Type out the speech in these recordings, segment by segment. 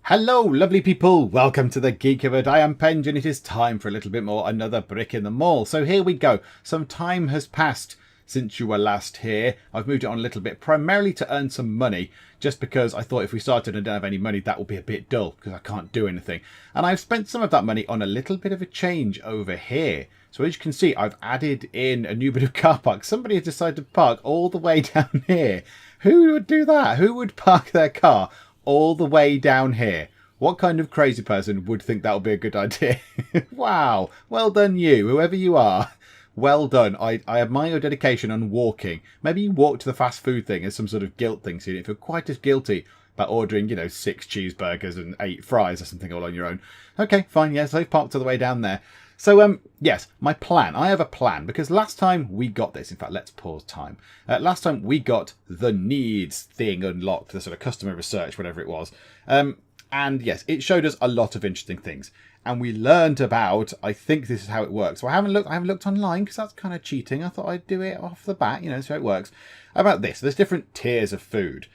Hello, lovely people. Welcome to the Geek. I am Penge, and it is time for a little bit more another brick in the mall. So here we go. Some time has passed since you were last here. I've moved it on a little bit, primarily to earn some money, just because I thought if we started and don't have any money, that would be a bit dull, because I can't do anything. And I've spent some of that money on a little bit of a change over here. So as you can see, I've added in a new bit of car park. Somebody has decided to park all the way down here. Who would do that? Who would park their car all the way down here? What kind of crazy person would think that would be a good idea? Wow. Well done you, whoever you are. Well done. I admire your dedication on walking. Maybe you walk to the fast food thing as some sort of guilt thing, so you don't feel quite as guilty about ordering, 6 cheeseburgers and 8 fries or something all on your own. Okay, fine. Yes, they've parked all the way down there. So, yes, my plan. I have a plan, because last time we got this. In fact, let's pause time. Last time we got the needs thing unlocked, the sort of customer research, whatever it was. And yes, it showed us a lot of interesting things. And we learned about, I think this is how it works. So I haven't looked online, because that's kind of cheating. I thought I'd do it off the bat, so it works. About this, there's different tiers of food.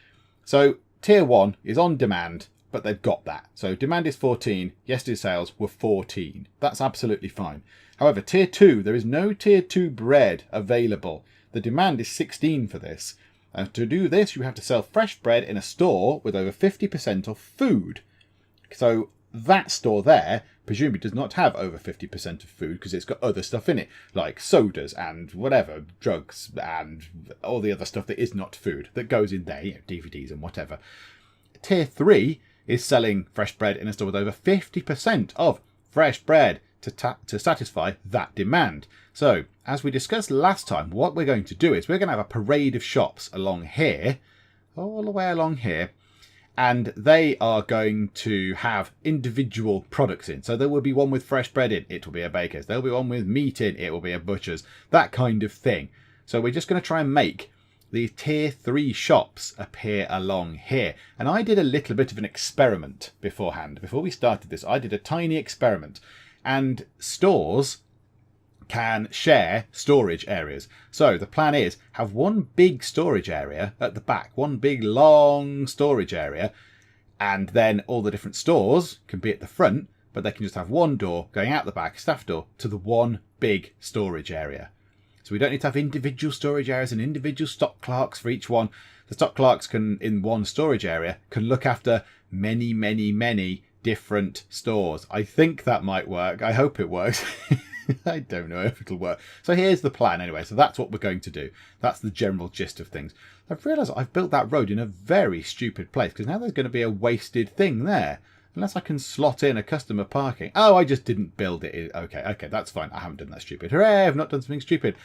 So tier 1 is on demand, but they've got that. So demand is 14. Yesterday's sales were 14. That's absolutely fine. However, tier 2, there is no tier 2 bread available. The demand is 16 for this. And to do this, you have to sell fresh bread in a store with over 50% of food. So that store there presumably does not have over 50% of food, because it's got other stuff in it, like sodas and whatever, drugs and all the other stuff that is not food that goes in there, DVDs and whatever. Tier 3 is selling fresh bread in a store with over 50% of fresh bread to satisfy that demand. So, as we discussed last time, what we're going to do is we're going to have a parade of shops along here, all the way along here, and they are going to have individual products in. So there will be one with fresh bread in, it will be a baker's. There will be one with meat in, it will be a butcher's. That kind of thing. So we're just going to try and make the tier 3 shops appear along here. And I did a little bit of an experiment beforehand. Before we started this, I did a tiny experiment. And stores can share storage areas. So the plan is have one big storage area at the back, one big long storage area, and then all the different stores can be at the front, but they can just have one door going out the back, staff door, to the one big storage area. So we don't need to have individual storage areas and individual stock clerks for each one. The stock clerks can, in one storage area, can look after many, many, many different stores. I think that might work. I hope it works. I don't know if it'll work. So here's the plan anyway. So that's what we're going to do. That's the general gist of things. I've realised I've built that road in a very stupid place, because now there's going to be a wasted thing there. Unless I can slot in a customer parking. Oh, I just didn't build it. Okay, that's fine. I haven't done that stupid. Hooray, I've not done something stupid.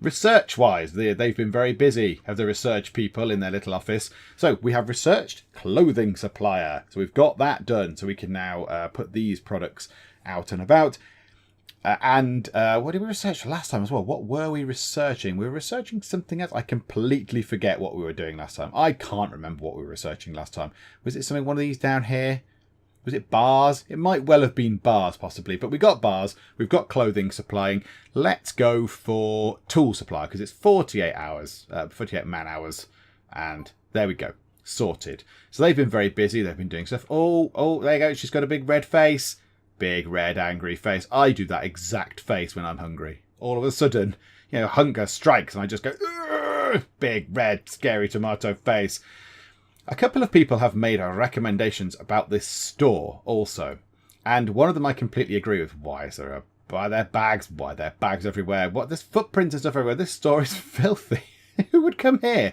Research-wise, they've been very busy, have the research people in their little office. So we have researched clothing supplier. So we've got that done. So we can now put these products out and about. What did we research last time as well? What were we researching? We were researching something else. I completely forget what we were doing last time. I can't remember what we were researching last time. Was it something, one of these down here? Was it bars? It might well have been bars, possibly. But we got bars. We've got clothing supplying. Let's go for tool supply, because it's 48 hours, 48 man hours. And there we go. Sorted. So they've been very busy. They've been doing stuff. Oh, there you go. She's got a big red face. Big, red, angry face. I do that exact face when I'm hungry. All of a sudden, hunger strikes and I just go, big, red, scary tomato face. A couple of people have made recommendations about this store also. And one of them I completely agree with. Why is there why are there bags? Why are there bags everywhere? There's footprints and stuff everywhere. This store is filthy. Who would come here?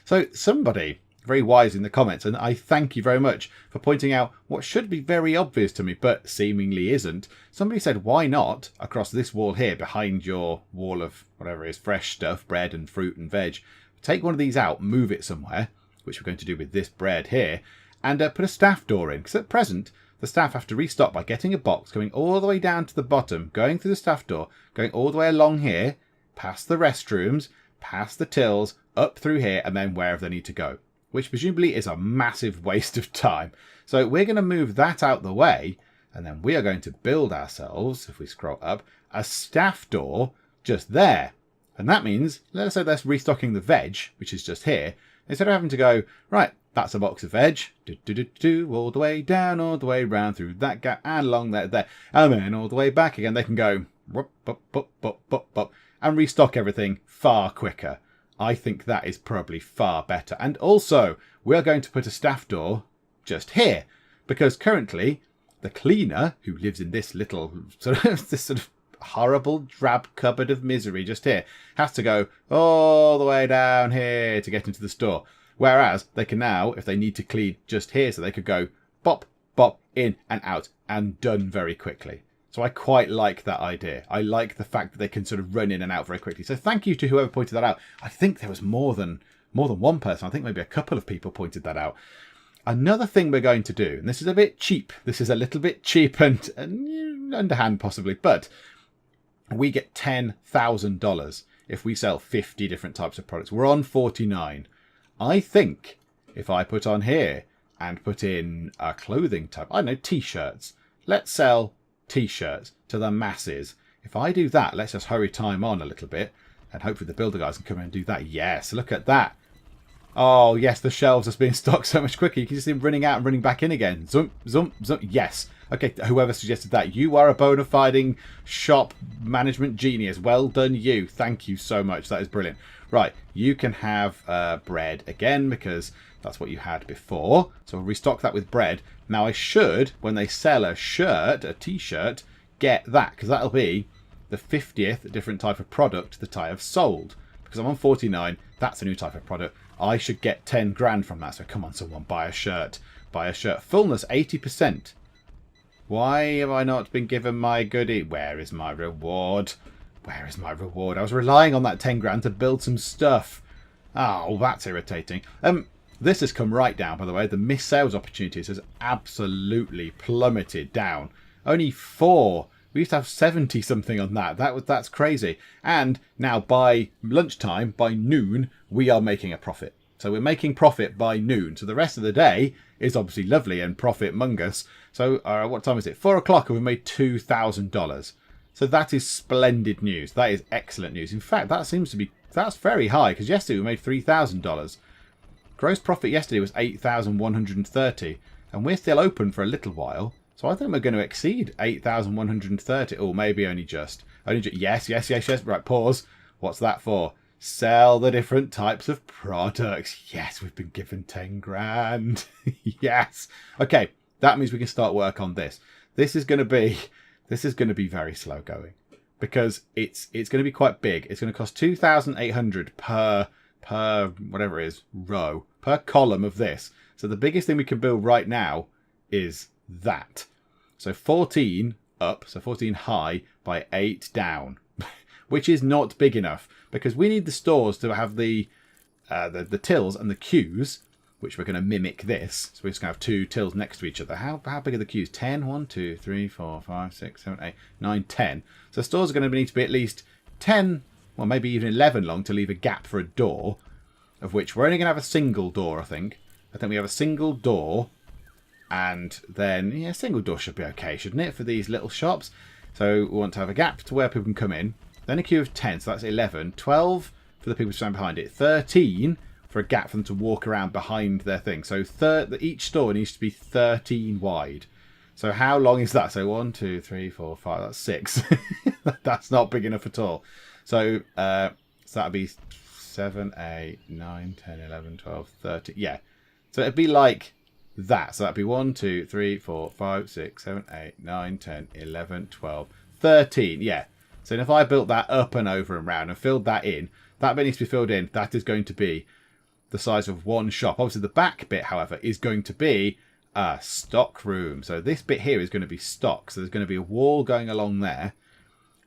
So somebody very wise in the comments, and I thank you very much for pointing out what should be very obvious to me, but seemingly isn't. Somebody said, why not, across this wall here, behind your wall of whatever it is, fresh stuff, bread and fruit and veg, take one of these out, move it somewhere, which we're going to do with this bread here, and put a staff door in. Because at present, the staff have to restock by getting a box, going all the way down to the bottom, going through the staff door, going all the way along here, past the restrooms, past the tills, up through here, and then wherever they need to go, which presumably is a massive waste of time. So we're going to move that out the way, and then we are going to build ourselves, if we scroll up, a staff door just there. And that means, let's say that's restocking the veg, which is just here, Instead of having to go, right, that's a box of veg, all the way down, all the way round through that gap and along there, and then all the way back again, they can go and restock everything far quicker. I think that is probably far better. And also, we are going to put a staff door just here, because currently the cleaner, who lives in this little sort of horrible drab cupboard of misery just here, has to go all the way down here to get into the store. Whereas they can now, if they need to clean just here, so they could go bop, bop, in and out, and done very quickly. So I quite like that idea. I like the fact that they can sort of run in and out very quickly. So thank you to whoever pointed that out. I think there was more than one person. I think maybe a couple of people pointed that out. Another thing we're going to do, and this is a bit cheap. This is a little bit cheap and underhand possibly, but we get $10,000 if we sell 50 different types of products. We're on 49. I think if I put on here and put in a clothing type, I don't know, t-shirts. Let's sell t-shirts to the masses. If I do that, let's just hurry time on a little bit, and hopefully the builder guys can come in and do that. Yes, look at that. Oh yes, the shelves are being stocked so much quicker. You can just see them running out and running back in again. Zoom, zoom, zoom. Yes. Okay, whoever suggested that, you are a bona fide shop management genius. Well done, you. Thank you so much. That is brilliant. Right, you can have bread again, because that's what you had before. So we'll restock that with bread. Now I should, when they sell a shirt, a t-shirt, get that, because that'll be the 50th different type of product that I have sold. Because I'm on 49, that's a new type of product. I should get 10 grand from that. So come on, someone, buy a shirt. Buy a shirt. Fullness, 80%. Why have I not been given my goodie? Where is my reward? Where is my reward? I was relying on that 10 grand to build some stuff. Oh, that's irritating. This has come right down, by the way. The missed sales opportunities has absolutely plummeted down. Only 4. We used to have 70 something on that. That's crazy. And now by lunchtime, by noon, we are making a profit. So we're making profit by noon. So the rest of the day is obviously lovely and profit-mongous. So what time is it? 4 o'clock and we made $2,000. So that is splendid news. That is excellent news. In fact, that's very high, because yesterday we made $3,000. Gross profit yesterday was $8,130, and we're still open for a little while. So I think we're going to exceed $8,130. Oh, maybe only just. Yes. Right, pause. What's that for? Sell the different types of products. Yes, we've been given 10 grand. Yes. Okay, that means we can start work on this. This is going to be very slow going, because it's going to be quite big. It's going to cost $2,800 per whatever it is, row, per column of this. So the biggest thing we can build right now is that. So 14 up, so 14 high by 8 down, which is not big enough, because we need the stores to have the tills and the queues, which we're going to mimic this. So we're just going to have 2 tills next to each other. How big are the queues? 10? 1, 2, 3, 4, 5, 6, 7, 8, 9, 10. So stores are going to need to be at least 10, well, maybe even 11 long, to leave a gap for a door, of which we're only going to have a single door, I think. I think we have a single door, and then, yeah, a single door should be okay, shouldn't it, for these little shops? So we want to have a gap to where people can come in. Then a queue of 10, so that's 11. 12 for the people to stand behind it. 13 for a gap for them to walk around behind their thing. So each store needs to be 13 wide. So how long is that? So 1, 2, 3, 4, 5, that's 6. That's not big enough at all. So that'd be 7, 8, 9, 10, 11, 12, 13. Yeah. So it'd be like that. So that'd be 1, 2, 3, 4, 5, 6, 7, 8, 9, 10, 11, 12, 13. Yeah. So if I built that up and over and round and filled that in, that bit needs to be filled in. That is going to be the size of one shop. Obviously, the back bit, however, is going to be a stock room. So this bit here is going to be stock. So there's going to be a wall going along there.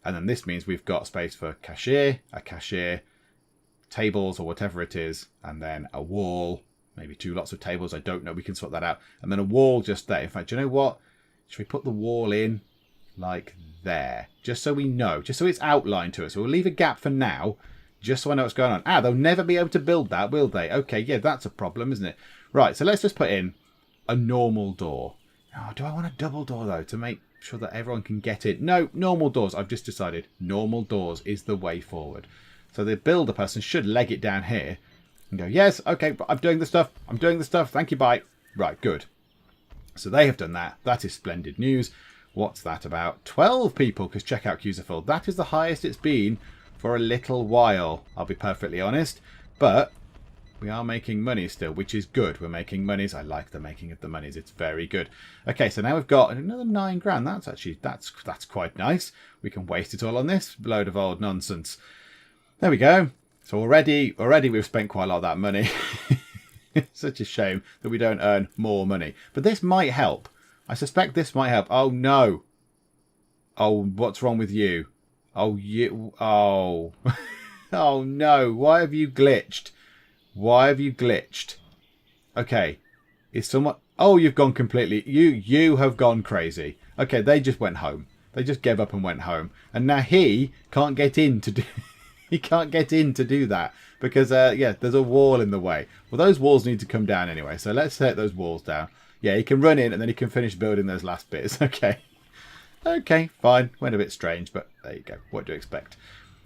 And then this means we've got space for a cashier, tables or whatever it is, and then a wall, maybe 2 lots of tables. I don't know. We can sort that out. And then a wall just there. In fact, do you know what? Should we put the wall in like there? Just so we know, just so it's outlined to us. So we'll leave a gap for now, just so I know what's going on. They'll never be able to build that, will they? Okay, yeah, that's a problem, isn't it? Right, so let's just put in a normal door. Oh, do I want a double door, though, to make sure that everyone can get in? No, normal doors. I've just decided normal doors is the way forward. So the builder person should leg it down here. And go, yes, okay, but I'm doing the stuff. I'm doing the stuff. Thank you, bye. Right, good. So they have done that. That is splendid news. What's that about? 12 people because checkout queues are full. That is the highest it's been for a little while, I'll be perfectly honest. But we are making money still, which is good. We're making monies. I like the making of the monies. It's very good. Okay, so now we've got another 9 grand. That's actually, that's quite nice. We can waste it all on this load of old nonsense. There we go. So already we've spent quite a lot of that money. It's such a shame that we don't earn more money. But this might help. I suspect this might help. Oh, no. Oh, what's wrong with you? Oh, you... Oh. Oh, no. Why have you glitched? Why have you glitched? Okay. Is someone... Oh, you've gone completely... You have gone crazy. Okay, they just went home. They just gave up and went home. And now he can't get in to do... He can't get in to do that. Because, yeah, there's a wall in the way. Well, those walls need to come down anyway. So let's take those walls down. Yeah, he can run in and then he can finish building those last bits. Okay. Okay, fine. Went a bit strange, but there you go. What do you expect?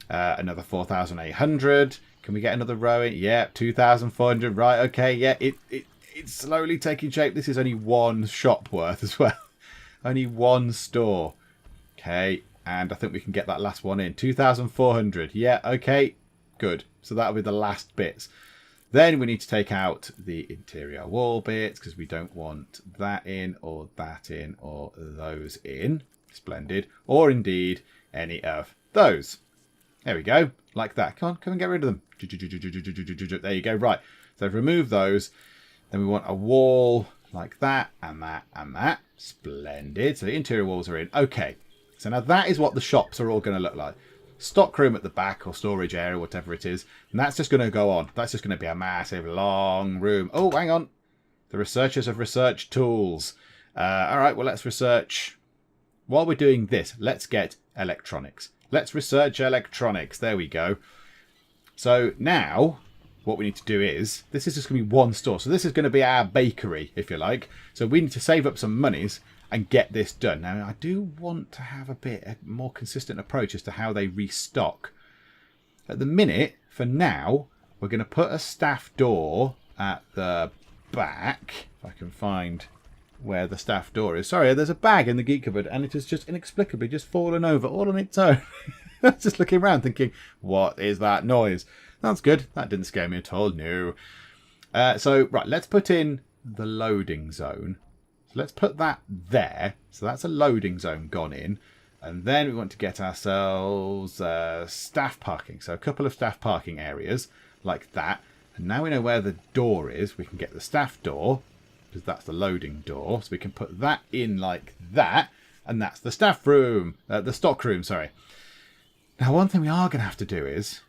Another 4,800. Can we get another row in? Yeah, 2,400. Right, okay. Yeah, it's slowly taking shape. This is only one shop worth as well. Only one store. Okay, and I think we can get that last one in. 2,400. Yeah, okay. Good. So that'll be the last bits. Then we need to take out the interior wall bits because we don't want that in or that in or those in. Splendid. Or indeed any of those. There we go. Like that. Come on, come and get rid of them. There you go. Right. So remove those. Then we want a wall like that and that and that. Splendid. So the interior walls are in. Okay. So now that is what the shops are all going to look like. Stock room at the back or storage area, whatever it is. And that's just going to go on. That's just going to be a massive long room. Oh, hang on. The researchers have researched tools. All right, well, let's research. While we're doing this, let's get electronics. Let's research electronics. There we go. So now what we need to do is, this is just going to be one store. So this is going to be our bakery, if you like. So we need to save up some monies and get this done. Now, I do want to have a more consistent approach as to how they restock. At the minute, for now, we're going to put a staff door at the back. If I can find where the staff door is. Sorry, there's a bag in the geek cupboard and it has just inexplicably just fallen over all on its own. I was just looking around thinking, what is that noise? That's good. That didn't scare me at all. No. So, right, let's put in the loading zone. So let's put that there. So that's a loading zone gone in. And then we want to get ourselves staff parking. So a couple of staff parking areas like that. And now we know where the door is. We can get the staff door because that's the loading door. So we can put that in like that. And that's the staff room. The stock room, sorry. Now, one thing we are going to have to do is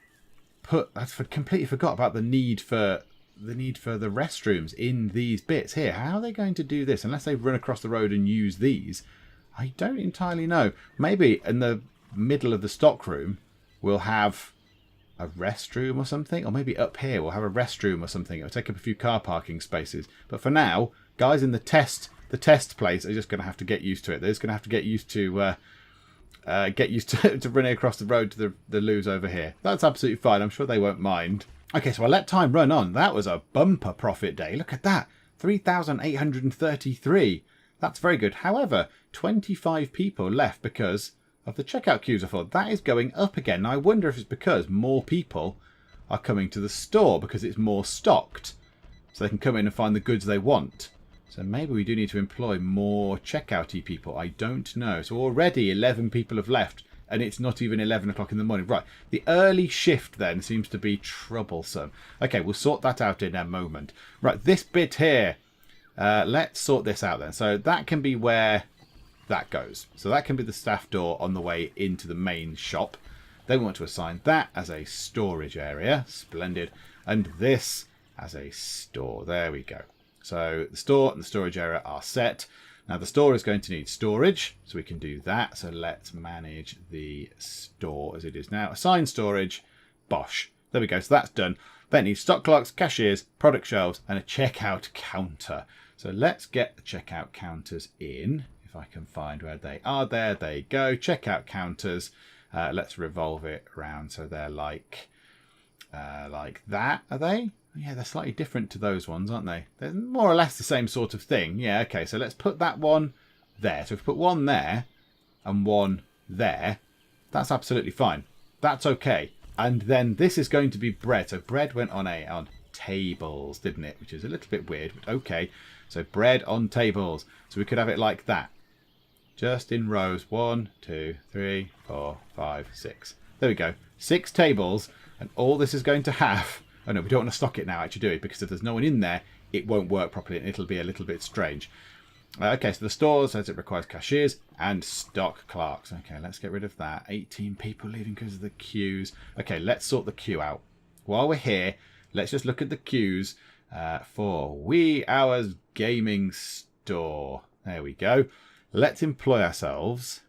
completely forgot about the need for the restrooms in these bits here. How are they going to do this unless they run across the road and use these? I don't entirely know. Maybe in the middle of the stock room we'll have a restroom or something, or maybe up here we'll have a restroom or something. It'll take up a few car parking spaces. But for now, guys in the test place are just going to have to get used to it. They're just going to have to get used to to running across the road to the loos over here. That's absolutely fine. I'm sure they won't mind. Okay, so I'll let time run on. That was a bumper profit day. Look at that. 3,833. That's very good. However, 25 people left because of the checkout queues are full. That is going up again. Now, I wonder if it's because more people are coming to the store because it's more stocked. So they can come in and find the goods they want. So maybe we do need to employ more checkout-y people. I don't know. So already 11 people have left. And it's not even 11 o'clock in the morning. Right, the early shift then seems to be troublesome. Okay, we'll sort that out in a moment. Right, this bit here. Let's sort this out then. So that can be where that goes. So that can be the staff door on the way into the main shop. Then we want to assign that as a storage area. Splendid. And this as a store. There we go. So the store and the storage area are set. Now the store is going to need storage, so we can do that. So let's manage the store as it is now. Assign storage, bosh. There we go, so that's done. Then it needs stock clocks, cashiers, product shelves, and a checkout counter. So let's get the checkout counters in, if I can find where they are. There they go, checkout counters. Let's revolve it around so they're like that, are they? Yeah, they're slightly different to those ones, aren't they? They're more or less the same sort of thing. Yeah, okay, so let's put that one there. So if we put one there and one there, that's absolutely fine. That's okay. And then this is going to be bread. So bread went on tables, didn't it? Which is a little bit weird, but okay. So bread on tables. So we could have it like that. Just in rows. 1, 2, 3, 4, 5, 6. There we go. 6 tables. And all this is going to have... Oh no, we don't want to stock it now, actually, do we? Because if there's no one in there, it won't work properly and it'll be a little bit strange. Okay, so the store says it requires cashiers and stock clerks. Okay, let's get rid of that. 18 people leaving because of the queues. Okay, let's sort the queue out. While we're here, let's just look at the queues for Wee Hours Gaming Store. There we go. Let's employ ourselves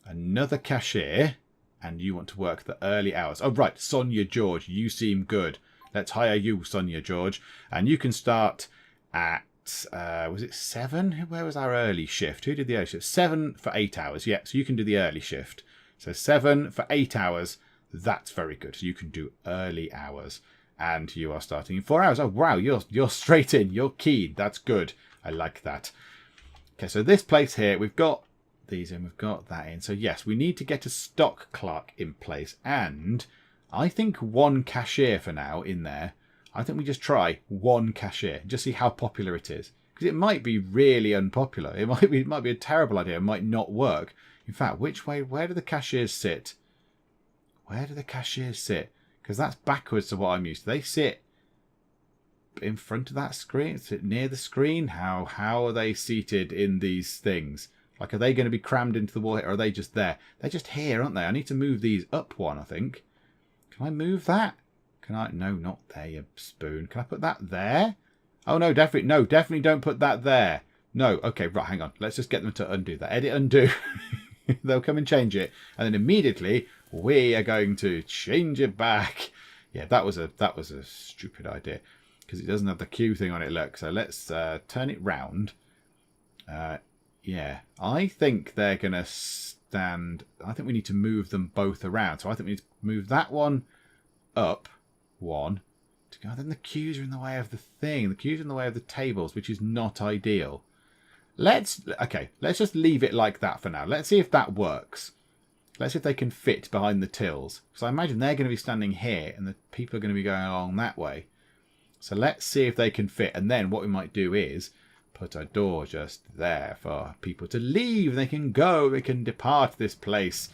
another cashier. And you want to work the early hours. Oh, right, Sonia George, you seem good. Let's hire you, Sonia George. And you can start at, was it 7? Where was our early shift? Who did the early shift? 7 for 8 hours. Yeah, so you can do the early shift. So 7 for 8 hours. That's very good. So you can do early hours. And you are starting in 4 hours. Oh, wow, you're straight in. You're keen. That's good. I like that. Okay, so this place here, we've got these in, we've got that in. So yes, we need to get a stock clerk in place. And... I think 1 cashier for now in there. I think we just try 1 cashier. Just see how popular it is. Because it might be really unpopular. It might be a terrible idea. It might not work. In fact, where do the cashiers sit? Where do the cashiers sit? Because that's backwards to what I'm used to. They sit in front of that screen. Sit near the screen. How are they seated in these things? Like, are they going to be crammed into the wall here, or are they just there? They're just here, aren't they? I need to move these up 1, I think. Can I move that? Can I? No, not there, you spoon. Can I put that there? Oh, no, definitely don't put that there. No, okay, right, hang on. Let's just get them to undo that. Edit, undo. They'll come and change it. And then immediately, we are going to change it back. Yeah, that was a stupid idea. Because it doesn't have the Q thing on it, look. So let's turn it round. Yeah, I think they're going to stand... I think we need to move them both around. So I think we need to move that one up 1. To go. Then the queues are in the way of the thing. The queues are in the way of the tables, which is not ideal. Let's just leave it like that for now. Let's see if that works. Let's see if they can fit behind the tills. So I imagine they're going to be standing here and the people are going to be going along that way. So let's see if they can fit. And then what we might do is put a door just there for people to leave. They can go. They can depart this place.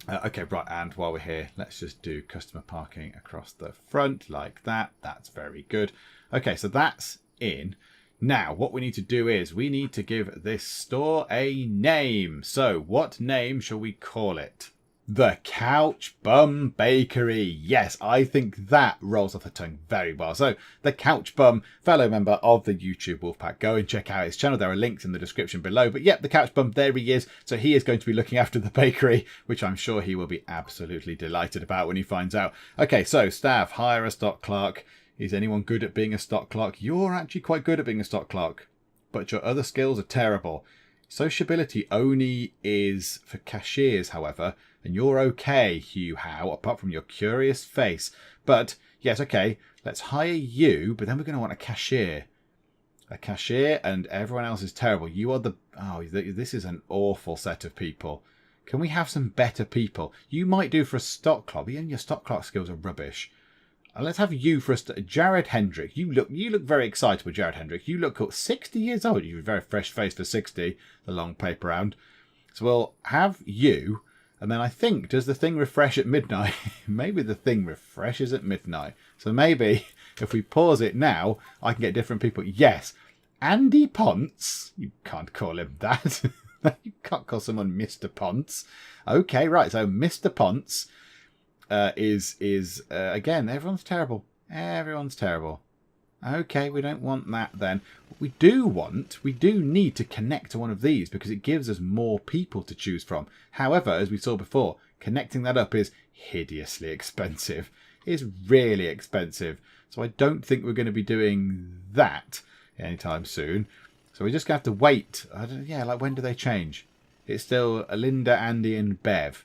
Okay, right. And while we're here, let's just do customer parking across the front like that. That's very good. Okay, so that's in. Now, what we need to do is we need to give this store a name. So what name shall we call it? The Couch Bum Bakery. Yes, I think that rolls off the tongue very well. So, the Couch Bum, fellow member of the YouTube WolfPack. Go and check out his channel. There are links in the description below. But yep, the Couch Bum, there he is. So he is going to be looking after the bakery, which I'm sure he will be absolutely delighted about when he finds out. Okay, so staff, hire a stock clerk. Is anyone good at being a stock clerk? You're actually quite good at being a stock clerk, but your other skills are terrible. Sociability only is for cashiers, however, and you're okay, Hugh Howe, apart from your curious face. But, yes, okay, let's hire you, but then we're going to want a cashier. A cashier, and everyone else is terrible. You are the... Oh, this is an awful set of people. Can we have some better people? You might do for a stock clerk, but even your stock clerk skills are rubbish. Let's have you for Jared Hendrick. You look very excitable, Jared Hendrick. You look 60 years old. You're a very fresh face for 60, the long paper round. So we'll have you, and then I think, does the thing refresh at midnight? Maybe the thing refreshes at midnight. So maybe if we pause it now, I can get different people. Yes, Andy Ponce. You can't call him that. You can't call someone Mr. Ponce. Okay, right. So Mr. Ponce. Is again, everyone's terrible. Everyone's terrible. Okay, we don't want that then. What we do need to connect to one of these because it gives us more people to choose from. However, as we saw before, connecting that up is hideously expensive. It's really expensive. So I don't think we're going to be doing that anytime soon. So we're just going to have to wait. Yeah, like when do they change? It's still Linda, Andy and Bev.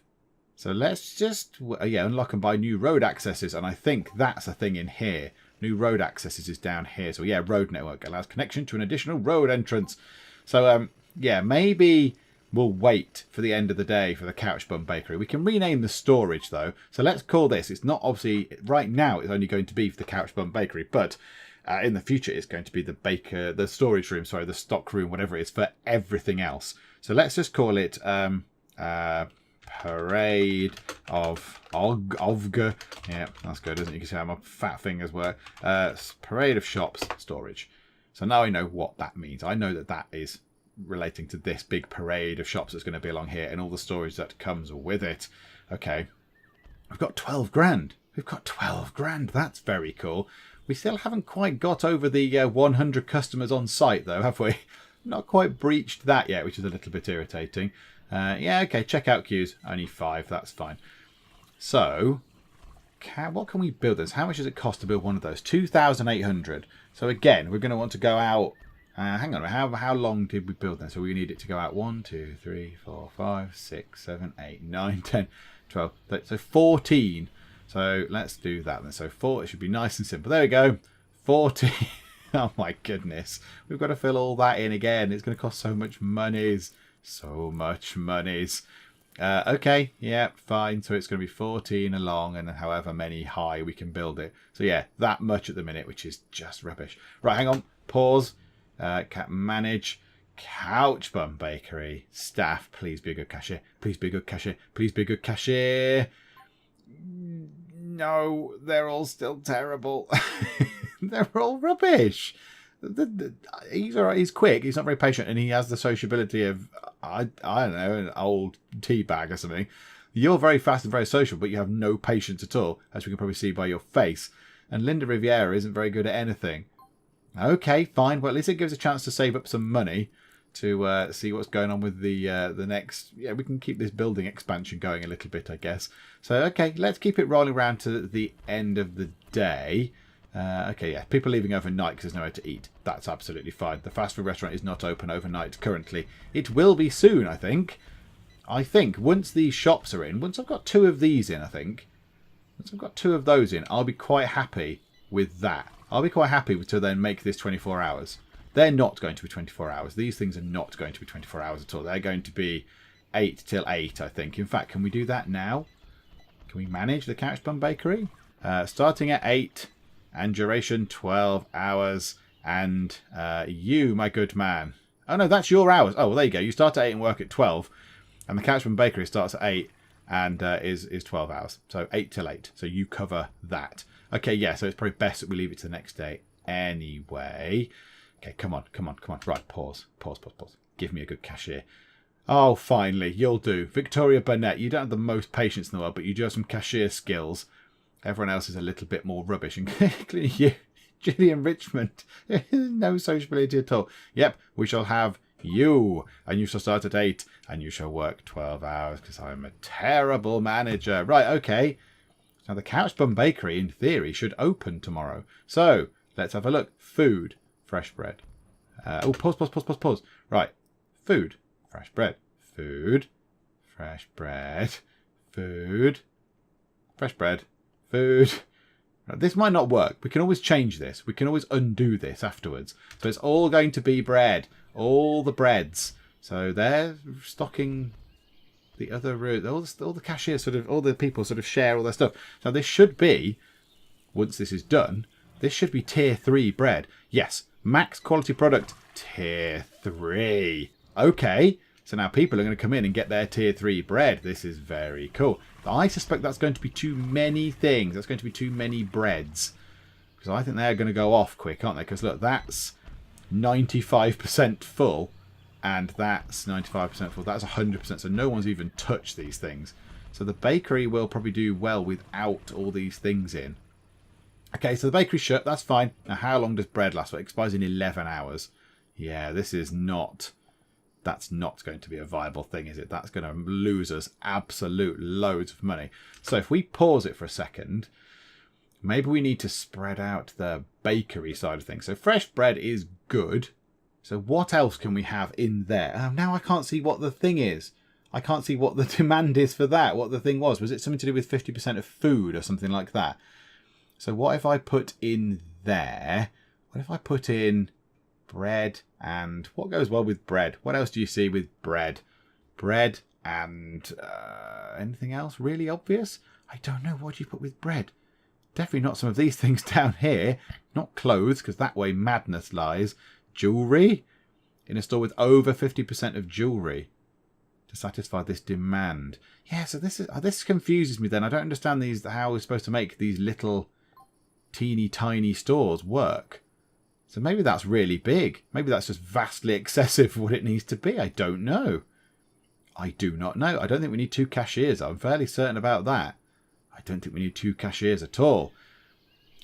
So let's just, unlock and buy new road accesses. And I think that's a thing in here. New road accesses is down here. So yeah, road network allows connection to an additional road entrance. So yeah, maybe we'll wait for the end of the day for the Couch Bum Bakery. We can rename the storage though. So let's call this. It's not obviously right now. It's only going to be for the Couch Bum Bakery, but in the future it's going to be the storage room. Sorry, the stock room, whatever it is, for everything else. So let's just call it Parade of Ovga. Yeah, that's good, isn't it? You can see how my fat fingers work. Parade of Shops Storage. So now I know what that means. I know that that is relating to this big parade of shops that's going to be along here and all the storage that comes with it. Okay, we've got 12 grand. We've got 12 grand. That's very cool. We still haven't quite got over the 100 customers on site though, have we? Not quite breached that yet, which is a little bit irritating. Yeah, okay, checkout queues, only 5, that's fine. So, what can we build this? How much does it cost to build one of those? 2,800. So again, we're going to want to go out. Hang on, how long did we build this? So we need it to go out 1, 2, 3, 4, 5, 6, 7, 8, 9, 10, 12. So 14. So let's do that then. So 4, it should be nice and simple. There we go. 14. Oh my goodness. We've got to fill all that in again. It's going to cost so much monies. So much monies. Okay, yeah, fine. So it's going to be 14 along and however many high we can build it. So yeah, that much at the minute, which is just rubbish. Right, hang on. Pause. Manage. Couch Bum Bakery. Staff, please be a good cashier. Please be a good cashier. Please be a good cashier. No, they're all still terrible. They're all rubbish. He's all right. He's quick. He's not very patient, and he has the sociability of I don't know, an old tea bag or something. You're very fast and very social, but you have no patience at all, as we can probably see by your face. And Linda Riviera isn't very good at anything. Okay, fine. Well, at least it gives a chance to save up some money to see what's going on with the next. Yeah, we can keep this building expansion going a little bit, I guess. So okay, let's keep it rolling around to the end of the day. Okay, yeah, people leaving overnight because there's nowhere to eat. That's absolutely fine. The fast food restaurant is not open overnight currently. It will be soon, I think. Once these shops are in, once I've got 2 of these in, once I've got 2 of those in, I'll be quite happy with that. I'll be quite happy to then make this 24 hours. They're not going to be 24 hours. These things are not going to be 24 hours at all. They're going to be 8 till 8, I think. In fact, can we do that now? Can we manage the Couch Bum Bakery? Starting at 8 and duration 12 hours. And you, my good man. Oh, no, that's your hours. Oh, well, there you go. You start at 8 and work at 12. And the Couch Bum Bakery starts at 8 and is 12 hours. So 8 till 8. So you cover that. Okay, yeah, so it's probably best that we leave it to the next day anyway. Okay, come on. Right, pause. Give me a good cashier. Oh, finally, you'll do. Victoria Burnett, you don't have the most patience in the world, but you do have some cashier skills. Everyone else is a little bit more rubbish, including you, Gillian Richmond. No sociability at all. Yep, we shall have you, and you shall start at 8, and you shall work 12 hours, because I'm a terrible manager. Right, okay. Now, the Couch Bum Bakery, in theory, should open tomorrow. So, let's have a look. Food, fresh bread. Pause. Right. Food, fresh bread. Food, fresh bread. Food, fresh bread. Food. Right, this might not work. We can always change this. We can always undo this afterwards. So, it's all going to be bread. All the breads. So, they're stocking the other route, all the cashiers all the people share all their stuff. Now this should be, once this is done, this should be tier 3 bread. Yes, max quality product, tier 3. Okay, so now people are going to come in and get their tier 3 bread. This is very cool. But I suspect that's going to be too many things. That's going to be too many breads. Because I think they're going to go off quick, aren't they? Because look, that's 95% full. And that's 95% full. That's 100%. So no one's even touched these things. So the bakery will probably do well without all these things in. Okay, so the bakery's shut. That's fine. Now, how long does bread last? Well, it expires in 11 hours. Yeah, this is not... That's not going to be a viable thing, is it? That's going to lose us absolute loads of money. So if we pause it for a second, maybe we need to spread out the bakery side of things. So fresh bread is good. So what else can we have in there? Now I can't see what the thing is. I can't see what the demand is for that, what the thing was. Was it something to do with 50% of food or something like that? So what if I put in there? What if I put in bread and what goes well with bread? What else do you see with bread? Bread and anything else really obvious? I don't know. What do you put with bread? Definitely not some of these things down here. Not clothes, because that way madness lies. Jewellery? In a store with over 50% of jewellery to satisfy this demand. Yeah, so this confuses me then. I don't understand how we're supposed to make these little teeny tiny stores work. So maybe that's really big. Maybe that's just vastly excessive for what it needs to be. I don't know. I do not know. I don't think we need 2 cashiers. I'm fairly certain about that. I don't think we need 2 cashiers at all.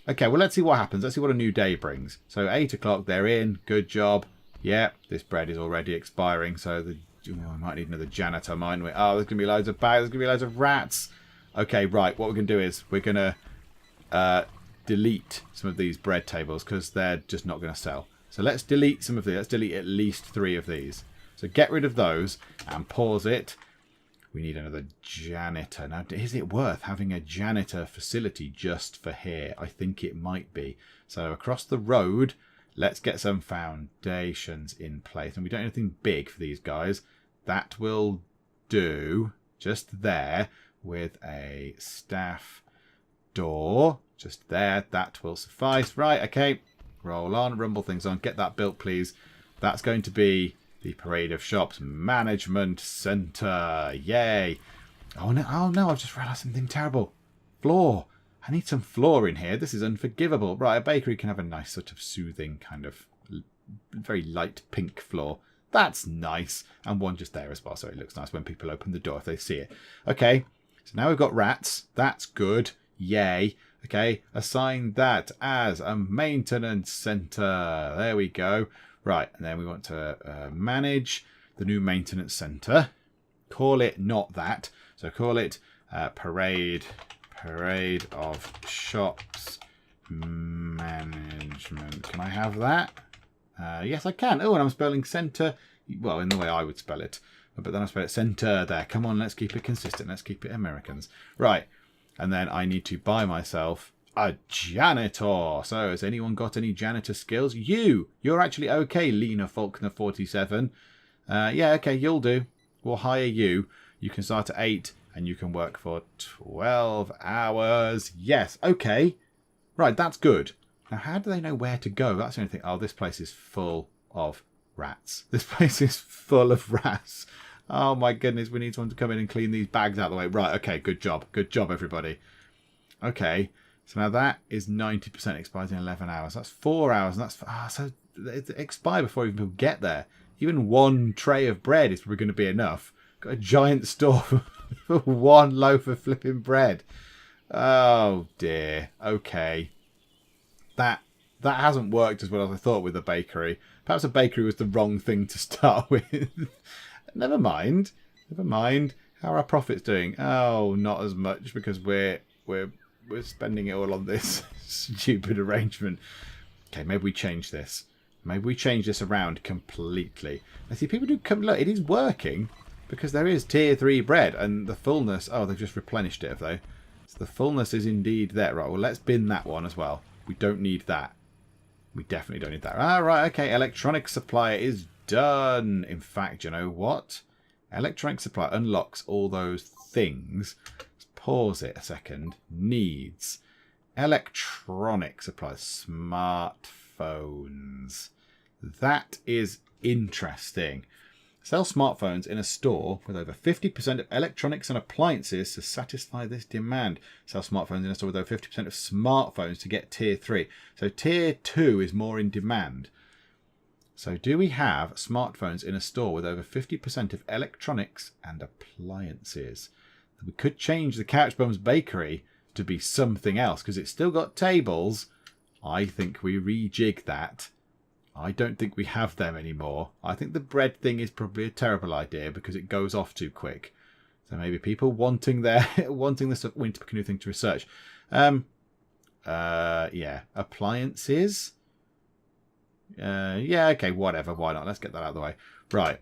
Okay, well, let's see what happens. Let's see what a new day brings. So 8 o'clock, they're in. Good job. Yeah, this bread is already expiring. So we might need another janitor, mightn't we? Oh, there's going to be loads of bags. There's going to be loads of rats. Okay, right. What we're going to do is we're going to delete some of these bread tables because they're just not going to sell. So let's delete some of these. Let's delete at least 3 of these. So get rid of those and pause it. We need another janitor. Now, is it worth having a janitor facility just for here? I think it might be. So across the road, let's get some foundations in place. And we don't need anything big for these guys. That will do just there with a staff door. Just there. That will suffice. Right, okay. Roll on. Rumble things on. Get that built, please. That's going to be the Parade of Shops Management Centre. Yay. Oh no, I've just realised something terrible. Floor. I need some floor in here. This is unforgivable. Right, a bakery can have a nice sort of soothing kind of very light pink floor. That's nice. And one just there as well, so it looks nice when people open the door if they see it. Okay, so now we've got rats. That's good. Yay. Okay, assign that as a maintenance centre. There we go. Right, and then we want to manage the new maintenance centre. Call it not that. So call it Parade of Shops Management. Can I have that? Yes, I can. Oh, and I'm spelling centre. Well, in the way I would spell it. But then I spell it centre there. Come on, let's keep it consistent. Let's keep it Americans. Right, and then I need to buy myself a janitor. So has anyone got any janitor skills? You're actually okay, Lena Faulkner 47. Yeah, okay, you'll do. We'll hire you. You can start at 8 and you can work for 12 hours. Yes, okay. Right, that's good. Now, how do they know where to go? That's the only thing. Oh, this place is full of rats. This place is full of rats. Oh my goodness, we need someone to come in and clean these bags out of the way. Right, okay, good job. Good job, everybody. Okay. So now that is 90% expires in 11 hours. That's 4 hours. And that's so it expires before even people get there. Even 1 tray of bread is probably going to be enough. Got a giant store for 1 loaf of flipping bread. Oh dear. Okay. That hasn't worked as well as I thought with the bakery. Perhaps a bakery was the wrong thing to start with. Never mind. Never mind. How are our profits doing? Oh, not as much because we're spending it all on this stupid arrangement. Okay, maybe we change this. Maybe we change this around completely. I see people do come. Look, it is working because there is tier 3 bread and the fullness. Oh, they've just replenished it, have they? So the fullness is indeed there. Right, well, let's bin that one as well. We don't need that. We definitely don't need that. Ah, right, okay. Electronic supplier is done. In fact, you know what? Electronic supplier unlocks all those things. Pause it a second. Needs. Electronic supplies. Smartphones. That is interesting. Sell smartphones in a store with over 50% of electronics and appliances to satisfy this demand. Sell smartphones in a store with over 50% of smartphones to get tier 3. So tier 2 is more in demand. So do we have smartphones in a store with over 50% of electronics and appliances? We could change the Couchbums Bakery to be something else because it's still got tables. I think we rejig that. I don't think we have them anymore. I think the bread thing is probably a terrible idea because it goes off too quick. So maybe people wanting this stuff, we need to pick a new thing to research. Yeah, appliances. Yeah, okay, whatever. Why not? Let's get that out of the way. Right.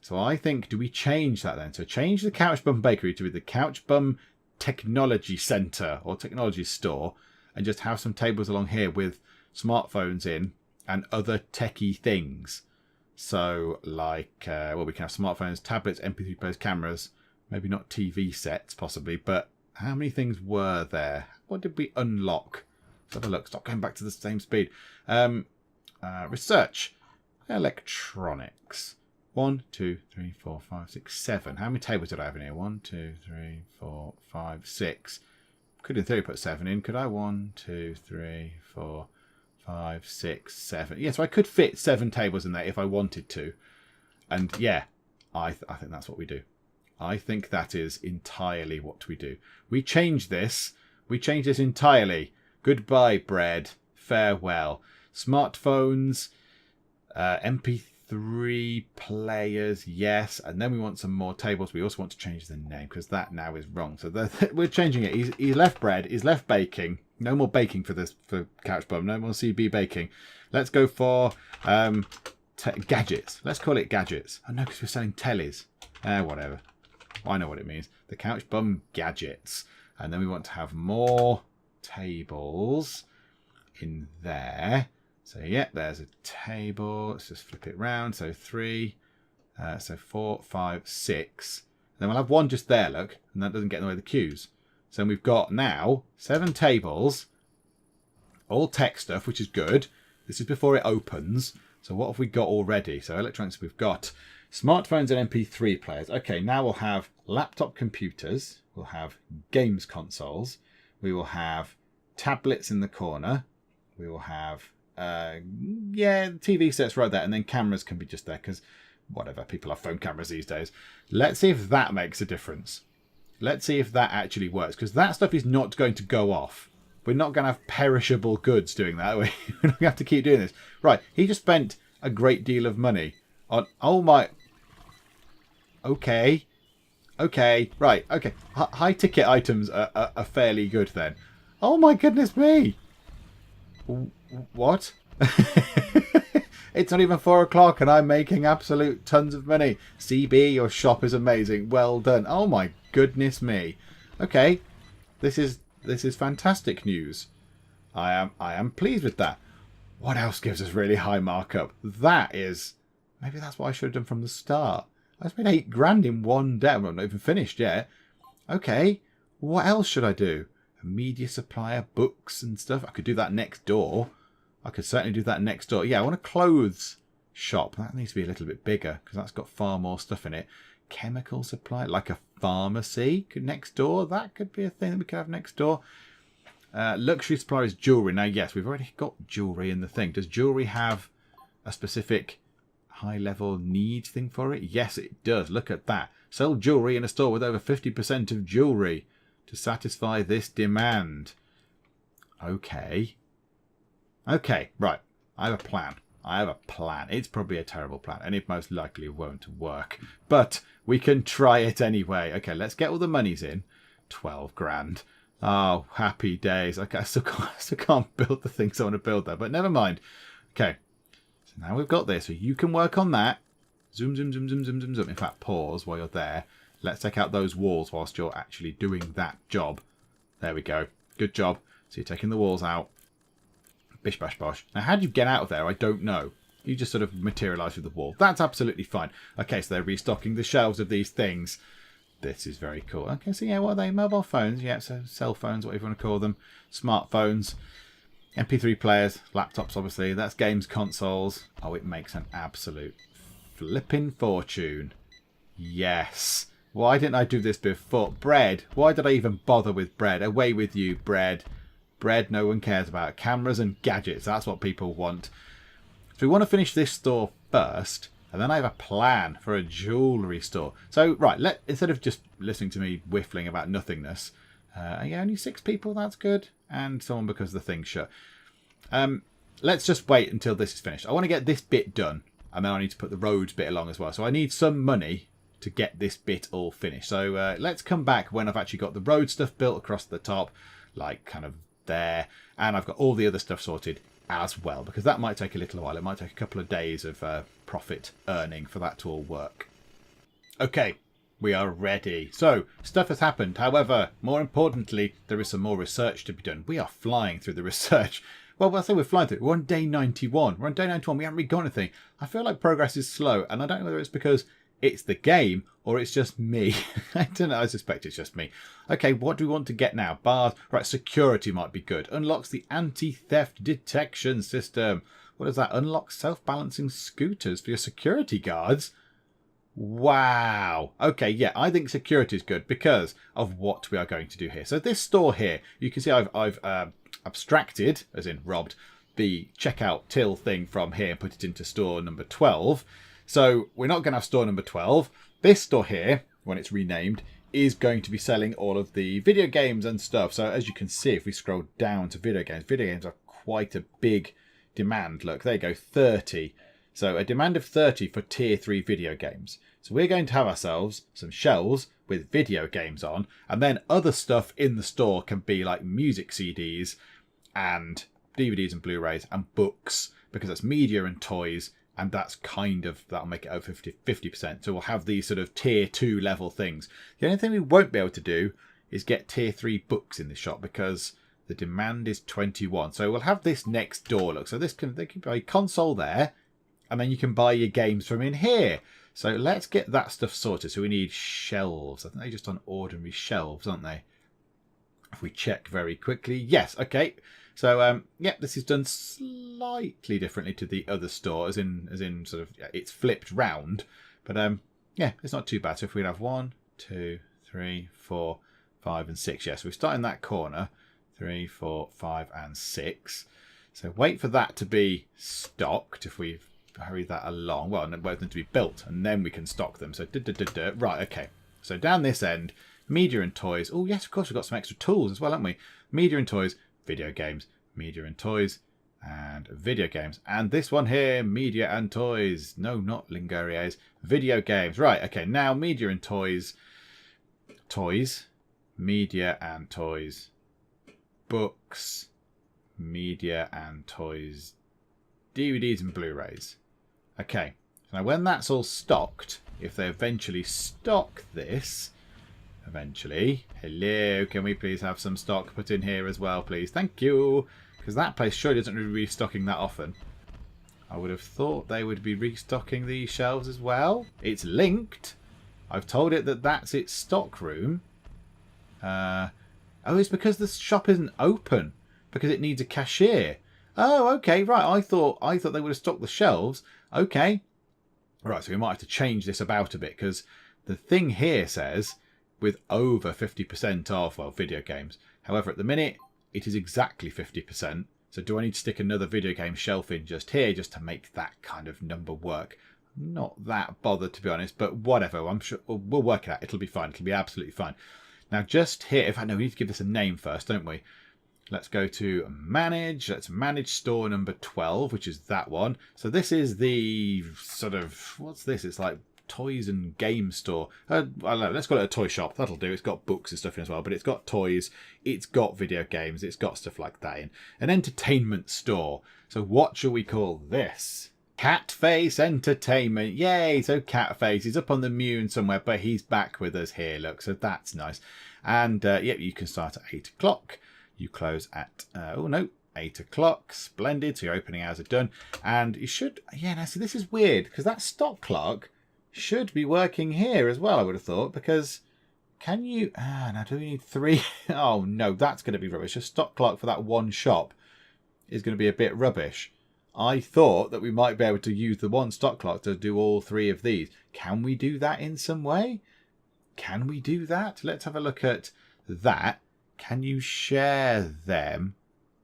So I think, do we change that then? So change the Couchbum Bakery to be the Couchbum Technology Centre or Technology Store. and just have some tables along here with smartphones in and other techie things. So like, well, we can have smartphones, tablets, MP3 players, cameras, maybe not TV sets possibly, but how many things were there? What did we unlock? Let's have a look. Stop going back to the same speed. Research. Electronics. 1, 2, 3, 4, 5, 6, 7. How many tables did I have in here? 1, 2, 3, 4, 5, 6. Could in theory put 7 in, could I? 1, 2, 3, 4, 5, 6, 7. Yeah, so I could fit 7 tables in there if I wanted to. And yeah, I think that's what we do. I think that is entirely what we do. We change this. We change this entirely. Goodbye, bread. Farewell. Smartphones, MP3 players, yes. And then we want some more tables. We also want to change the name because that now is wrong. So we're changing it. He's left bread. He's left baking. No more baking for Couch Bum. No more CB baking. Let's go for gadgets. Let's call it gadgets. Oh no, because we're selling tellies. Whatever. I know what it means. The Couch Bum gadgets. And then we want to have more tables in there. So yeah, there's a table. Let's just flip it round. So 3, so 4, 5, 6. Then we'll have one just there, look, and that doesn't get in the way of the queues. So we've got now 7 tables, all tech stuff, which is good. This is before it opens. So what have we got already? So electronics, we've got smartphones and MP3 players. Okay, now we'll have laptop computers. We'll have games consoles. We will have tablets in the corner. We will have, TV sets right there. And then cameras can be just there because whatever, people have phone cameras these days. Let's see if that makes a difference. Let's see if that actually works because that stuff is not going to go off. We're not going to have perishable goods doing that. We're not going to have to keep doing this. Right, he just spent a great deal of money on, oh my... Okay, right, okay. High ticket items are fairly good then. Oh my goodness me! What? It's not even 4 o'clock and I'm making absolute tons of money. CB, your shop is amazing. Well done. Oh my goodness me. Okay, this is fantastic news. I am pleased with that. What else gives us really high markup? That is, maybe that's what I should have done from the start. I just made 8 grand in one day. I'm not even finished yet. Okay, what else should I do? A media supplier, books and stuff. I could do that next door. I could certainly do that next door. Yeah, I want a clothes shop. That needs to be a little bit bigger because that's got far more stuff in it. Chemical supply, like a pharmacy next door. That could be a thing that we could have next door. Luxury supplier is jewellery. Now, yes, we've already got jewellery in the thing. Does jewellery have a specific high-level needs thing for it? Yes, it does. Look at that. Sell jewellery in a store with over 50% of jewellery to satisfy this demand. Okay. Okay, right. I have a plan. It's probably a terrible plan, and it most likely won't work. But we can try it anyway. Okay, let's get all the monies in. 12 grand. Oh, happy days. Okay, I still can't build the things I want to build there, but never mind. Okay, so now we've got this. So you can work on that. Zoom, zoom, zoom, zoom, zoom, zoom, zoom. In fact, pause while you're there. Let's take out those walls whilst you're actually doing that job. There we go. Good job. So you're taking the walls out. Bish, bash, bosh. Now, how do you get out of there? I don't know. You just sort of materialise through the wall. That's absolutely fine. Okay, so they're restocking the shelves of these things. This is very cool. Okay, so yeah, what are they? Mobile phones? Yeah, so cell phones, whatever you want to call them. Smartphones. MP3 players. Laptops, obviously. That's games consoles. Oh, it makes an absolute flipping fortune. Yes. Why didn't I do this before? Bread. Why did I even bother with bread? Away with you, bread. Bread no one cares about. Cameras and gadgets. That's what people want. So we want to finish this store first. And then I have a plan for a jewellery store. So, right, instead of just listening to me whiffling about nothingness. Yeah, only 6 people. That's good. And someone because the thing's shut. Let's just wait until this is finished. I want to get this bit done. And then I need to put the roads bit along as well. So I need some money to get this bit all finished. So let's come back when I've actually got the road stuff built across the top. Like kind of there. And I've got all the other stuff sorted as well. Because that might take a little while. It might take a couple of days of profit earning for that to all work. Okay. We are ready. So, stuff has happened. However, more importantly, there is some more research to be done. We are flying through the research. Well, I say we're flying through it. We're on day 91. We're on day 91. We haven't really got anything. I feel like progress is slow, and I don't know whether it's because it's the game or it's just me. I don't know. I suspect it's just me. Okay, what do we want to get now? Bars. Right, security might be good. Unlocks the anti-theft detection system. What does that? Unlock self-balancing scooters for your security guards. Wow. Okay, yeah, I think security is good because of what we are going to do here. So this store here, you can see I've abstracted, as in robbed, the checkout till thing from here and put it into store number 12. So we're not going to have store number 12. This store here, when it's renamed, is going to be selling all of the video games and stuff. So as you can see, if we scroll down to video games are quite a big demand. Look, there you go, 30. So a demand of 30 for tier 3 video games. So we're going to have ourselves some shelves with video games on, and then other stuff in the store can be like music CDs and DVDs and Blu-rays and books, because that's media and toys, and that's kind of, that'll make it over 50%. So we'll have these sort of tier 2 level things. The only thing we won't be able to do is get tier 3 books in the shop because the demand is 21. So we'll have this next door. Look, so they can buy a console there, and then you can buy your games from in here. So let's get that stuff sorted. So we need shelves. I think they're just on ordinary shelves, aren't they? If we check very quickly. Yes, okay. So, yeah, this is done slightly differently to the other store, as in sort of, yeah, it's flipped round. But, yeah, it's not too bad. So if we have 1, 2, 3, 4, 5, and 6. Yes, we start in that corner. 3, 4, 5, and 6. So wait for that to be stocked if we hurry that along. Well, and wait for them to be built, and then we can stock them. So, right, okay. So down this end, media and toys. Oh, yes, of course, we've got some extra tools as well, haven't we? Media and toys, video games, media and toys, and video games. And this one here, media and toys. No, not Linguriers. Video games. Right, okay, now media and toys. Toys, media and toys. Books, media and toys. DVDs and Blu-rays. Okay, now when that's all stocked, if they eventually stock this, hello, can we please have some stock put in here as well, please? Thank you. Because that place sure doesn't really restocking that often. I would have thought they would be restocking these shelves as well. It's linked. I've told it that that's its stock room. Oh, it's because the shop isn't open. Because it needs a cashier. Oh, okay, right. I thought they would have stocked the shelves. Okay. Right, so we might have to change this about a bit, because the thing here says with over 50% off, well, video games. However, at the minute, it is exactly 50%. So do I need to stick another video game shelf in just here just to make that kind of number work? I'm not that bothered, to be honest, but whatever. I'm sure we'll work it out. It'll be fine. It'll be absolutely fine. Now, just here, if I know, we need to give this a name first, don't we? Let's go to manage. Let's manage store number 12, which is that one. So this is the sort of, what's this? It's like toys and game store. I don't know, let's call it a toy shop. That'll do. It's got books and stuff in as well, but it's got toys. It's got video games. It's got stuff like that in. An entertainment store. So what shall we call this? Catface Entertainment. Yay! So Catface is up on the moon somewhere, but he's back with us here. Look, so that's nice. And yep, you can start at 8 o'clock. You close at, 8 o'clock. Splendid. So your opening hours are done. And you should, yeah, now see, this is weird because that stock clock should be working here as well, I would have thought, because can you, now do we need 3? Oh, no, that's going to be rubbish. A stock clock for that one shop is going to be a bit rubbish. I thought that we might be able to use the one stock clock to do all 3 of these. Can we do that in some way? Can we do that? Let's have a look at that. Can you share them?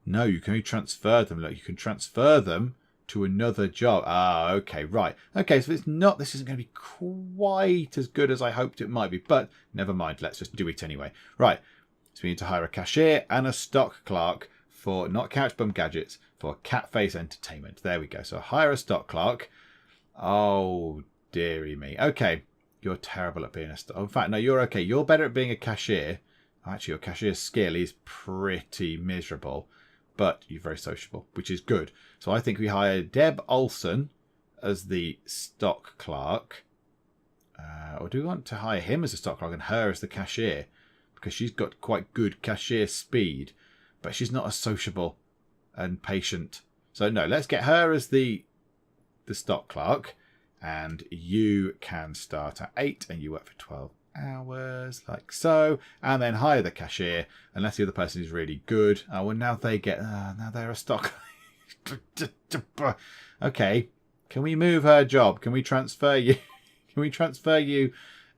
No, you can only transfer them. Look, you can transfer them to another job. Ah, okay, right. Okay, so it's not, this isn't going to be quite as good as I hoped it might be, but never mind. Let's just do it anyway. Right. So we need to hire a cashier and a stock clerk for, not Couch Bum Gadgets, for Catface Entertainment. There we go. So hire a stock clerk. Oh, dearie me. Okay. You're terrible at being a stock. In fact, no, you're okay. You're better at being a cashier. Actually, your cashier's skill is pretty miserable, but you're very sociable, which is good. So I think we hire Deb Olson as the stock clerk. Or Or do we want to hire him as a stock clerk and her as the cashier? Because she's got quite good cashier speed, but she's not as sociable and patient. So no, let's get her as the stock clerk, and you can start at 8 and you work for 12 hours, like so, and then hire the cashier unless the other person is really good. Oh, well, now they get now they're a stock. Okay, can we move her job? Can we transfer you? Can we transfer you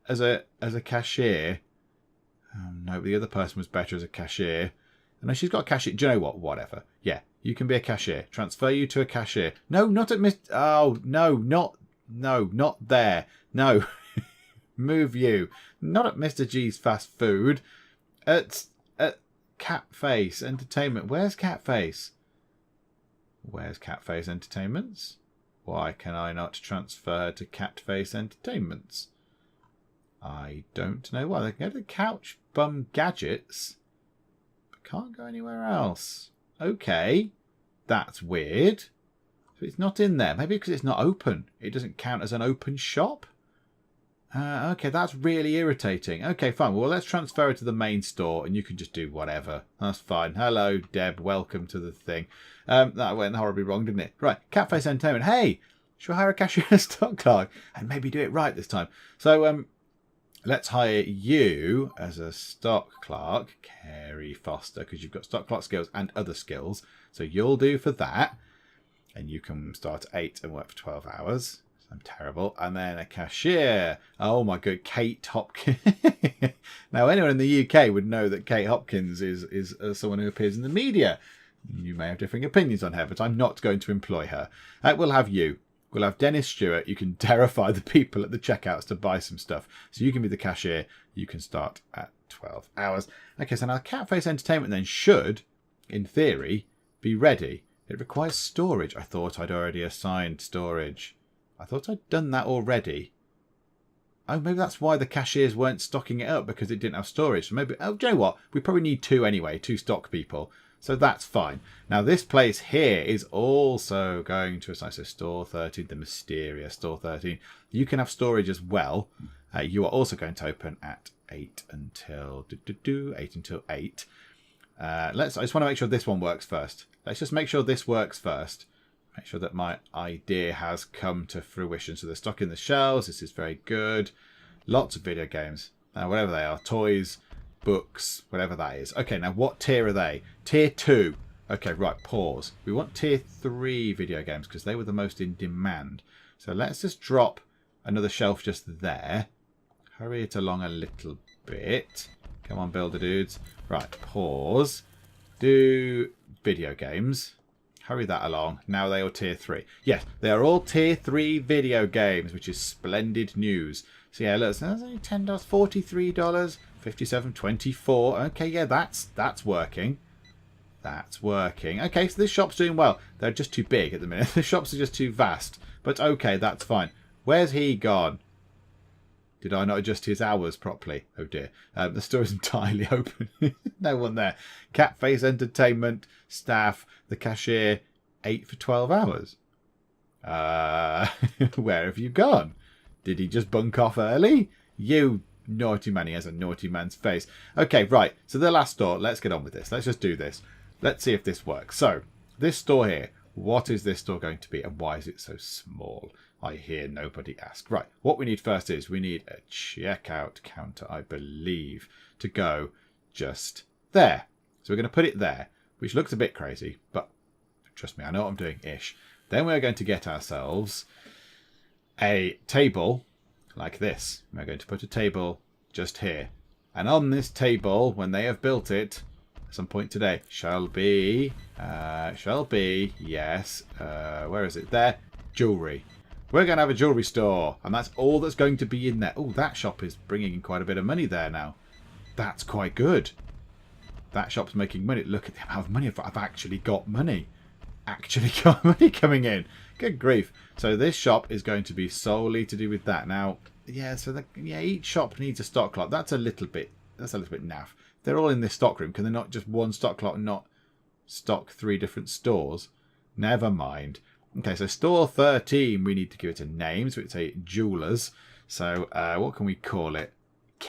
as a cashier? No, the other person was better as a cashier. No, she's got a cashier. Do you know what? Whatever. Yeah, you can be a cashier. Transfer you to a cashier. No, not at Miss. Oh no, not there. No. Move you. Not at Mr. G's fast food. At Catface Entertainment. Where's Catface? Where's Catface Entertainments? Why can I not transfer to Catface Entertainments? I don't know why. They can go to Couch Bum Gadgets, but can't go anywhere else. Okay. That's weird. So it's not in there. Maybe because it's not open. It doesn't count as an open shop. Okay, that's really irritating. Okay, fine. Well, let's transfer it to the main store and you can just do whatever. That's fine. Hello, Deb. Welcome to the thing. That went horribly wrong, didn't it? Right. Catface Entertainment. Hey, should we hire a cashier and a stock clerk? And maybe do it right this time. So, let's hire you as a stock clerk, Carrie Foster, because you've got stock clerk skills and other skills. So you'll do for that. And you can start at 8 and work for 12 hours. I'm terrible. And then a cashier. Oh my god, Kate Hopkins. Now, anyone in the UK would know that Kate Hopkins is someone who appears in the media. You may have differing opinions on her, but I'm not going to employ her. We'll have you. We'll have Dennis Stewart. You can terrify the people at the checkouts to buy some stuff. So you can be the cashier. You can start at 12 hours. Okay, so now Catface Entertainment then should, in theory, be ready. It requires storage. I thought I'd already assigned storage. I thought I'd done that already. Oh, maybe that's why the cashiers weren't stocking it up, because it didn't have storage. So maybe, oh, do you know what? We probably need 2 anyway, 2 stock people. So that's fine. Now, this place here is also going to assign. So store 13, the mysterious store 13. You can have storage as well. You are also going to open at 8 until 8. I just want to make sure this one works first. Let's just make sure this works first. Make sure that my idea has come to fruition. So they're stock in the shelves. This is very good. Lots of video games. Whatever they are. Toys, books, whatever that is. Okay, now what tier are they? Tier 2. Okay, right, pause. We want tier 3 video games because they were the most in demand. So let's just drop another shelf just there. Hurry it along a little bit. Come on, builder dudes. Right, pause. Do video games. Hurry that along. Now they are tier 3. Yes, they are all tier 3 video games, which is splendid news. So yeah, look, so that's only $10, $43, $57, $24. Okay, yeah, that's working. That's working. Okay, so this shop's doing well. They're just too big at the minute. The shops are just too vast. But okay, that's fine. Where's he gone? Did I not adjust his hours properly? Oh dear. The store is entirely open. No one there. Catface Entertainment, staff, the cashier, 8 for 12 hours. Where have you gone? Did he just bunk off early? You naughty man. He has a naughty man's face. Okay, right. So the last store. Let's get on with this. Let's just do this. Let's see if this works. So, this store here. What is this store going to be and why is it so small? I hear nobody ask. Right, what we need first is we need a checkout counter, I believe, to go just there. So we're going to put it there, which looks a bit crazy, but trust me, I know what I'm doing, ish. Then we're going to get ourselves a table like this. We're going to put a table just here. And on this table, when they have built it, at some point today, shall be, yes, where is it? There, jewellery. We're going to have a jewellery store, and that's all that's going to be in there. Oh, that shop is bringing in quite a bit of money there now. That's quite good. That shop's making money. Look at the amount of money. I've actually got money. Actually got money coming in. Good grief. So this shop is going to be solely to do with that. Now, yeah, so each shop needs a stock lot. That's a little bit naff. They're all in this stock room. Can they not just one stock lot and not stock 3 different stores? Never mind. Okay, so store 13, we need to give it a name. So it's a jeweller's. So what can we call it?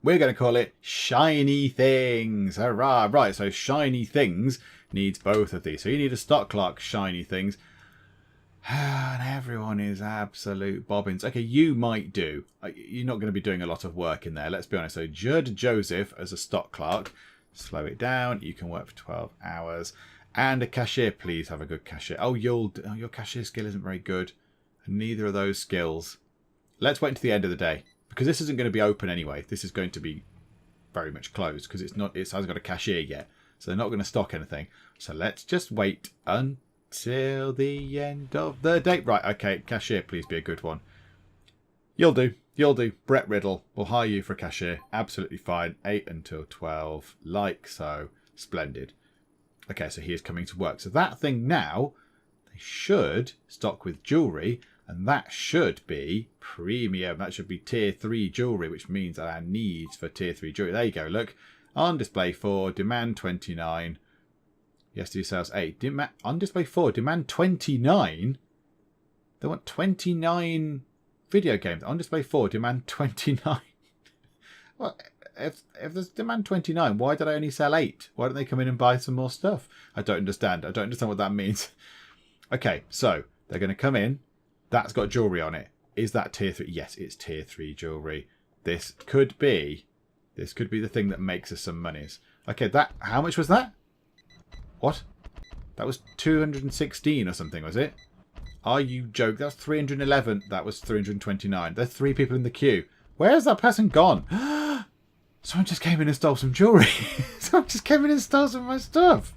We're going to call it Shiny Things. Hurrah! Right, so Shiny Things needs both of these. So you need a stock clock, Shiny Things. And everyone is absolute bobbins. Okay, you might do. You're not going to be doing a lot of work in there, let's be honest. So Judd Joseph as a stock clerk. Slow it down. You can work for 12 hours. And a cashier, please have a good cashier. Oh, your cashier skill isn't very good. And neither of those skills. Let's wait until the end of the day. Because this isn't going to be open anyway. This is going to be very much closed. Because it hasn't got a cashier yet. So they're not going to stock anything. So let's just wait until the end of the day. Right, okay, cashier, please be a good one. You'll do. You'll do. Brett Riddle will hire you for a cashier. Absolutely fine. 8 until 12. Like so. Splendid. Okay, so he is coming to work. So that thing now, they should stock with jewellery. And that should be premium. That should be tier 3 jewellery, which means that our needs for tier 3 jewellery. There you go, look. On display 4, demand 29. Yesterday sales 8. On display 4, demand 29. They want 29 video games. On display 4, demand 29. Well, if there's demand 29, why did I only sell 8? Why don't they come in and buy some more stuff? I don't understand. I don't understand what that means. Okay, so they're going to come in. That's got jewellery on it. Is that tier 3? Yes, it's tier 3 jewellery. This could be the thing that makes us some monies. Okay, how much was that? What? That was 216 or something, was it? Are you joking? That's 311. That was 329. There's 3 people in the queue. Where has that person gone? Someone just came in and stole some jewellery. Someone just came in and stole some of my stuff.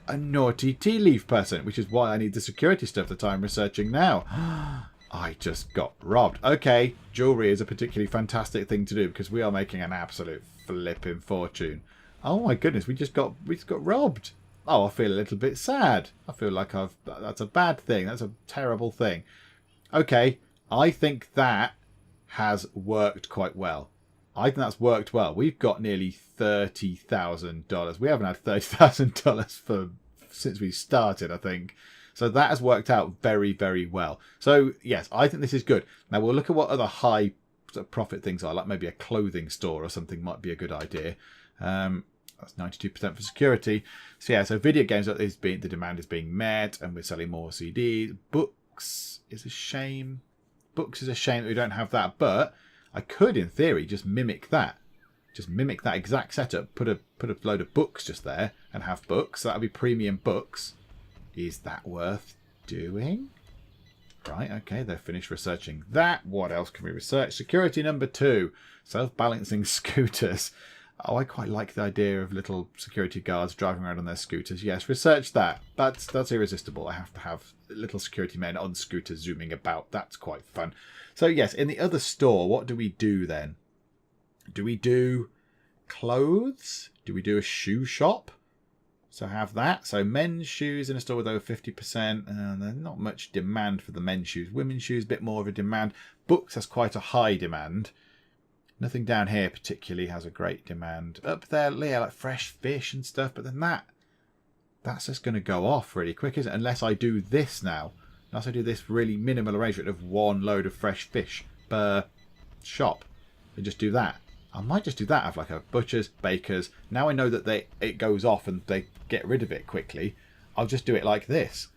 A naughty tea leaf person, which is why I need the security stuff that I'm researching now. I just got robbed. Okay, jewellery is a particularly fantastic thing to do because we are making an absolute flipping fortune. Oh my goodness, we just got robbed. Oh, I feel a little bit sad. I feel like that's a bad thing. That's a terrible thing. Okay, I think that has worked quite well. I think that's worked well. We've got nearly $30,000. We haven't had $30,000 since we started, I think. So that has worked out very, very well. So yes, I think this is good. Now we'll look at what other high profit things are, like maybe a clothing store or something might be a good idea. That's 92% for security. So yeah, so video games, the demand is being met, and we're selling more CDs. Books is a shame. Books is a shame that we don't have that, but I could, in theory, just mimic that. Just mimic that exact setup. Put a load of books just there and have books. That'll be premium books. Is that worth doing? Right, okay, they've finished researching that. What else can we research? Security number 2. Self-balancing scooters. Oh, I quite like the idea of little security guards driving around on their scooters. Yes, research that. That's irresistible. I have to have little security men on scooters zooming about. That's quite fun. So yes, in the other store, what do we do then? Do we do clothes? Do we do a shoe shop? So have that. So men's shoes in a store with over 50%. There's not much demand for the men's shoes. Women's shoes, a bit more of a demand. Books has quite a high demand. Nothing down here particularly has a great demand. Up there, yeah, like fresh fish and stuff. But then that's just going to go off really quick, isn't it? Unless I do this now. Unless I do this really minimal arrangement of 1 load of fresh fish per shop. And just do that. I might just do that. Have like a butcher's, baker's. Now I know that it goes off and they get rid of it quickly. I'll just do it like this.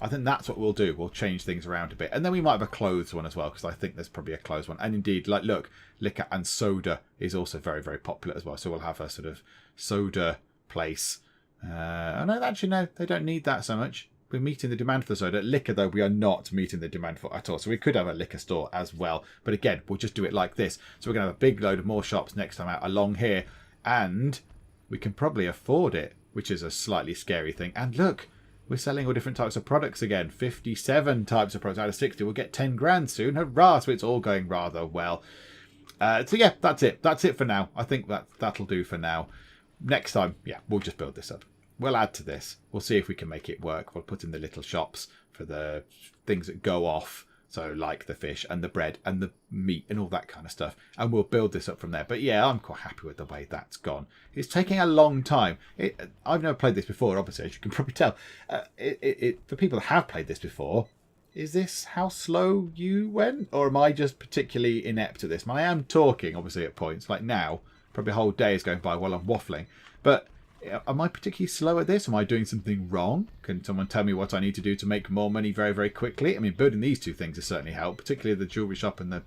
I think that's what we'll do. We'll change things around a bit. And then we might have a clothes one as well, because I think there's probably a clothes one. And indeed, like, look, liquor and soda is also very, very popular as well. So we'll have a sort of soda place. Oh, no, actually, no, they don't need that so much. We're meeting the demand for the soda. Liquor, though, we are not meeting the demand for at all. So we could have a liquor store as well. But again, we'll just do it like this. So we're going to have a big load of more shops next time out along here. And we can probably afford it, which is a slightly scary thing. And look, we're selling all different types of products again. 57 types of products out of 60. We'll get 10 grand soon. Hurrah! So it's all going rather well. So yeah, that's it. That's it for now. I think that'll do for now. Next time, yeah, we'll just build this up. We'll add to this. We'll see if we can make it work. We'll put in the little shops for the things that go off. So like the fish and the bread and the meat and all that kind of stuff. And we'll build this up from there. But yeah, I'm quite happy with the way that's gone. It's taking a long time. I've never played this before, obviously, as you can probably tell. For people that have played this before, Is this how slow you went? Or am I just particularly inept at this? I am talking, obviously, at points. Like now, probably a whole day is going by while I'm waffling. But am I particularly slow at this? Am I doing something wrong? Can someone tell me what I need to do to make more money very, very quickly? I mean, building these two things has certainly helped. Particularly the jewellery shop and the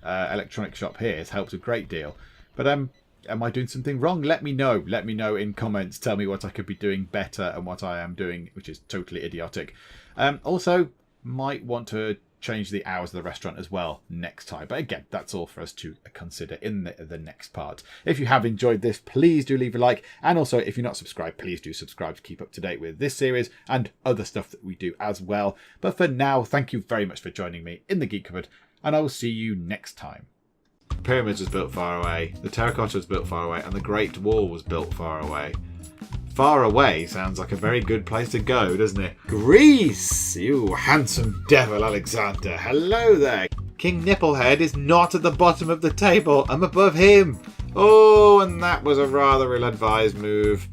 electronic shop here has helped a great deal. But am I doing something wrong? Let me know. Let me know in comments. Tell me what I could be doing better and what I am doing, which is totally idiotic. Also, might want to change the hours of the restaurant as well next time. But again, that's all for us to consider in the next part. If you have enjoyed this, please do leave a like. And also, if you're not subscribed, please do subscribe to keep up to date with this series and other stuff that we do as well. But for now, thank you very much for joining me in the Geek Cupboard, and I will see you next time. The pyramids was built far away, the terracotta was built far away, and the Great Wall was built far away. Far away sounds like a very good place to go, doesn't it? Greece! You handsome devil, Alexander. Hello there. King Nipplehead is not at the bottom of the table. I'm above him. Oh, and that was a rather ill-advised move.